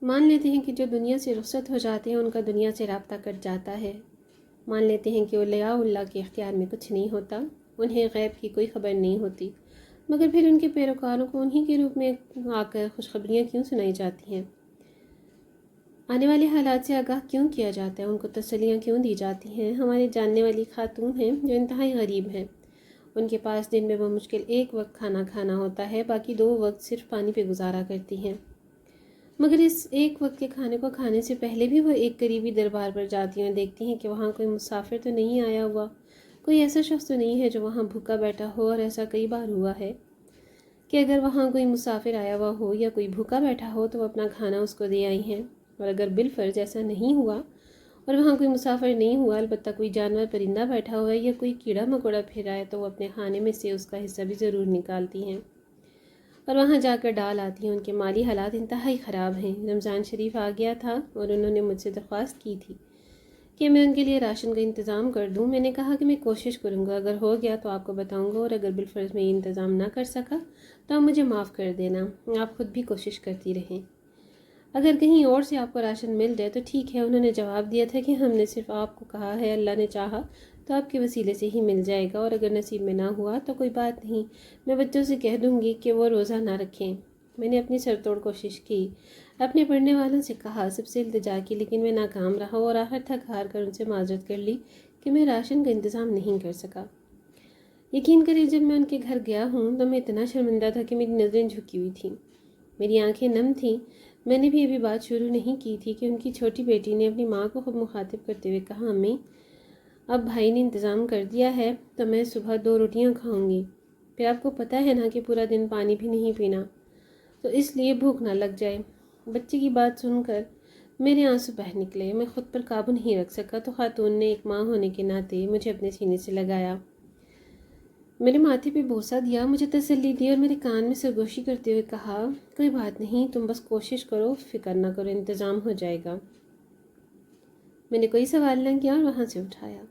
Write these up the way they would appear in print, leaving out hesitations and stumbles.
مان لیتے ہیں کہ جو دنیا سے رخصت ہو جاتے ہیں ان کا دنیا سے رابطہ کٹ جاتا ہے۔ مان لیتے ہیں کہ اولیاء اللہ کے اختیار میں کچھ نہیں ہوتا، انہیں غیب کی کوئی خبر نہیں ہوتی، مگر پھر ان کے پیروکاروں کو انہی کے روپ میں آ کر خوشخبریاں کیوں سنائی جاتی ہیں؟ آنے والے حالات سے آگاہ کیوں کیا جاتا ہے؟ ان کو تسلیاں کیوں دی جاتی ہیں؟ ہماری جاننے والی خاتون ہیں جو انتہائی غریب ہیں، ان کے پاس دن میں بمشکل ایک وقت کھانا کھانا ہوتا ہے، باقی 2 وقت صرف پانی پہ گزارا کرتی ہیں، مگر اس ایک وقت کے کھانے کو کھانے سے پہلے بھی وہ ایک قریبی دربار پر جاتی ہیں اور دیکھتی ہیں کہ وہاں کوئی مسافر تو نہیں آیا ہوا، کوئی ایسا شخص تو نہیں ہے جو وہاں بھوکا بیٹھا ہو۔ اور ایسا کئی بار ہوا ہے کہ اگر وہاں کوئی مسافر آیا ہوا ہو یا کوئی بھوکا بیٹھا ہو تو وہ اپنا کھانا اس کو دے آئی ہیں، اور اگر بالفرض ایسا نہیں ہوا اور وہاں کوئی مسافر نہیں ہوا، البتہ کوئی جانور پرندہ بیٹھا ہوا ہے یا کوئی کیڑا مکوڑا پھر آئے، تو وہ اپنے کھانے میں سے اس کا حصہ بھی ضرور نکالتی ہیں اور وہاں جا کر ڈال آتی ہیں۔ ان کے مالی حالات انتہائی خراب ہیں۔ رمضان شریف آ گیا تھا اور انہوں نے مجھ سے درخواست کی تھی کہ میں ان کے لیے راشن کا انتظام کر دوں۔ میں نے کہا کہ میں کوشش کروں گا، اگر ہو گیا تو آپ کو بتاؤں گا، اور اگر بالفرض میں یہ انتظام نہ کر سکا تو آپ مجھے معاف کر دینا، آپ خود بھی کوشش کرتی رہیں، اگر کہیں اور سے آپ کو راشن مل جائے تو ٹھیک ہے۔ انہوں نے جواب دیا تھا کہ ہم نے صرف آپ کو کہا ہے، اللہ نے چاہا تو آپ کے وسیلے سے ہی مل جائے گا، اور اگر نصیب میں نہ ہوا تو کوئی بات نہیں، میں بچوں سے کہہ دوں گی کہ وہ روزہ نہ رکھیں۔ میں نے اپنی سر توڑ کوشش کی، اپنے پڑھنے والوں سے کہا، سب سے التجا کی، لیکن میں ناکام رہا اور آخر تھک ہار کر ان سے معذرت کر لی کہ میں راشن کا انتظام نہیں کر سکا۔ یقین کریں جب میں ان کے گھر گیا ہوں تو میں اتنا شرمندہ تھا کہ میری نظریں جھکی ہوئی تھیں، میری آنکھیں نم تھیں۔ میں نے بھی ابھی بات شروع نہیں کی تھی کہ ان کی چھوٹی بیٹی نے اپنی ماں کو خود مخاطب کرتے ہوئے کہا، امی اب بھائی نے انتظام کر دیا ہے تو میں صبح 2 روٹیاں کھاؤں گی، پھر آپ کو پتہ ہے نا کہ پورا دن پانی بھی نہیں پینا، تو اس لیے بھوک نہ لگ جائے۔ بچے کی بات سن کر میرے آنسو بہہ نکلے، میں خود پر قابو نہیں رکھ سکا، تو خاتون نے ایک ماں ہونے کے ناطے مجھے اپنے سینے سے لگایا، میرے ماتھے پہ بوسہ دیا، مجھے تسلی دی اور میرے کان میں سرگوشی کرتے ہوئے کہا، کوئی بات نہیں، تم بس کوشش کرو، فکر نہ کرو، انتظام ہو جائے گا۔ میں نے کوئی سوال نہ کیا اور وہاں سے اٹھایا۔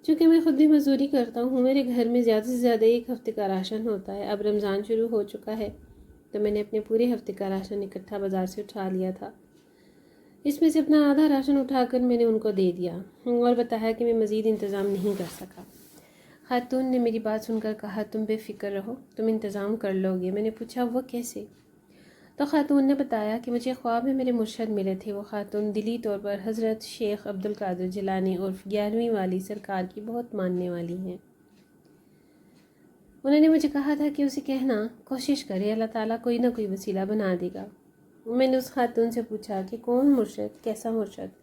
چونکہ میں خود بھی مزدوری کرتا ہوں، میرے گھر میں زیادہ سے زیادہ 1 ہفتے کا راشن ہوتا ہے۔ اب رمضان شروع ہو چکا ہے تو میں نے اپنے پورے ہفتے کا راشن اکٹھا بازار سے اٹھا لیا تھا، اس میں سے اپنا آدھا راشن اٹھا کر میں نے ان کو دے دیا اور بتایا کہ میں مزید انتظام نہیں کر سکا۔ خاتون نے میری بات سن کر کہا، تم بے فکر رہو، تم انتظام کر لو گے۔ میں نے پوچھا، وہ کیسے؟ تو خاتون نے بتایا کہ مجھے خواب میں میرے مرشد ملے تھے۔ وہ خاتون دلی طور پر حضرت شیخ عبدالقادر جیلانی عرف 11ویں والی سرکار کی بہت ماننے والی ہیں۔ انہوں نے مجھے کہا تھا کہ اسے کہنا کوشش کرے، اللہ تعالیٰ کوئی نہ کوئی وسیلہ بنا دے گا۔ میں نے اس خاتون سے پوچھا کہ کون مرشد، کیسا مرشد؟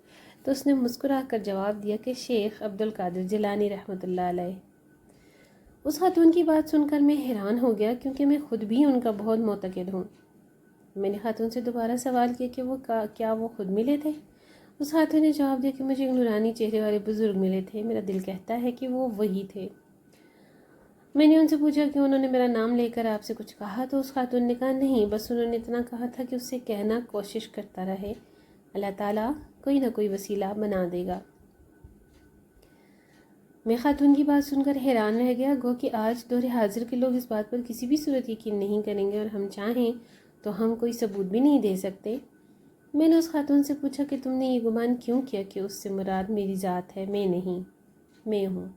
تو اس نے مسکرا کر جواب دیا کہ شیخ عبدالقادر جیلانی رحمۃ اللہ علیہ۔ اس خاتون کی بات سن کر میں حیران ہو گیا، کیونکہ میں خود بھی ان کا بہت معتقد ہوں۔ میں نے خاتون سے دوبارہ سوال کیا کہ کیا وہ خود ملے تھے؟ اس خاتون نے جواب دیا کہ مجھے ایک نورانی چہرے والے بزرگ ملے تھے، میرا دل کہتا ہے کہ وہ وہی تھے۔ میں نے ان سے پوچھا کہ انہوں نے میرا نام لے کر آپ سے کچھ کہا؟ تو اس خاتون نے کہا، نہیں، بس انہوں نے اتنا کہا تھا کہ اس سے کہنا کوشش کرتا رہے، اللہ تعالیٰ کوئی نہ کوئی وسیلہ بنا دے گا۔ میں خاتون کی بات سن کر حیران رہ گیا، گو کہ آج دور حاضر کے لوگ اس بات پر کسی بھی صورت یقین نہیں کریں گے، اور ہم چاہیں تو ہم کوئی ثبوت بھی نہیں دے سکتے۔ میں نے اس خاتون سے پوچھا کہ تم نے یہ گمان کیوں کیا کہ اس سے مراد میری ذات ہے؟ میں نہیں، میں ہوں۔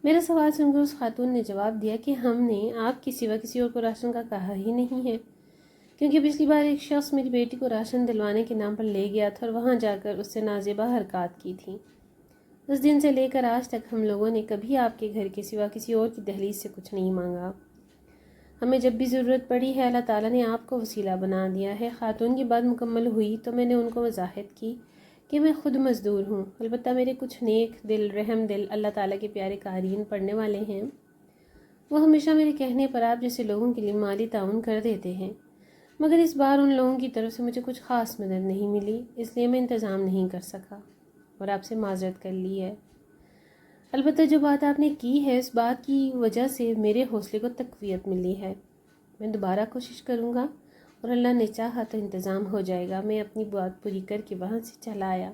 میرا سوال سن کر اس خاتون نے جواب دیا کہ ہم نے آپ کے سوا کسی اور کو راشن کا کہا ہی نہیں ہے، کیونکہ پچھلی بار ایک شخص میری بیٹی کو راشن دلوانے کے نام پر لے گیا تھا اور وہاں جا کر اس سے نازیبا حرکات کی تھی۔ اس دن سے لے کر آج تک ہم لوگوں نے کبھی آپ کے گھر کے سوا کسی اور کی دہلیز سے کچھ نہیں مانگا۔ ہمیں جب بھی ضرورت پڑی ہے اللہ تعالیٰ نے آپ کو وسیلہ بنا دیا ہے۔ خاتون کی بات مکمل ہوئی تو میں نے ان کو وضاحت کی کہ میں خود مزدور ہوں، البتہ میرے کچھ نیک دل، رحم دل، اللہ تعالیٰ کے پیارے قارئین، پڑھنے والے ہیں، وہ ہمیشہ میرے کہنے پر آپ جیسے لوگوں کے لیے مالی تعاون کر دیتے ہیں، مگر اس بار ان لوگوں کی طرف سے مجھے کچھ خاص مدد نہیں ملی، اس لیے میں انتظام نہیں کر سکا اور آپ سے معذرت کر لی ہے۔ البتہ جو بات آپ نے کی ہے اس بات کی وجہ سے میرے حوصلے کو تقویت ملی ہے، میں دوبارہ کوشش کروں گا اور اللہ نے چاہا تو انتظام ہو جائے گا۔ میں اپنی بات پوری کر کے وہاں سے چلا آیا۔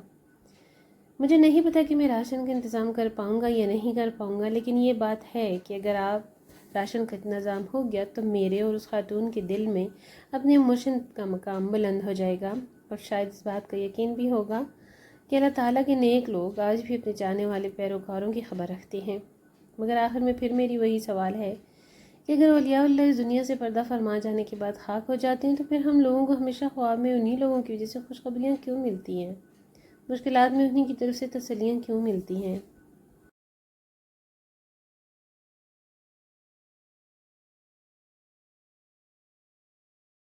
مجھے نہیں پتا کہ میں راشن کا انتظام کر پاؤں گا یا نہیں کر پاؤں گا، لیکن یہ بات ہے کہ اگر آپ راشن کا انتظام ہو گیا تو میرے اور اس خاتون کے دل میں اپنے مرشد کا مقام بلند ہو جائے گا، اور شاید اس بات کا یقین بھی ہوگا کہ اللہ تعالیٰ کے نیک لوگ آج بھی اپنے چاہنے والے پیروکاروں کی خبر رکھتے ہیں۔ مگر آخر میں پھر میری وہی سوال ہے کہ اگر اولیاء اللہ اس دنیا سے پردہ فرما جانے کے بعد خاک ہو جاتے ہیں تو پھر ہم لوگوں کو ہمیشہ خواب میں انہی لوگوں کی وجہ سے خوشخبریاں کیوں ملتی ہیں؟ مشکلات میں انہی کی طرف سے تسلیاں کیوں ملتی ہیں؟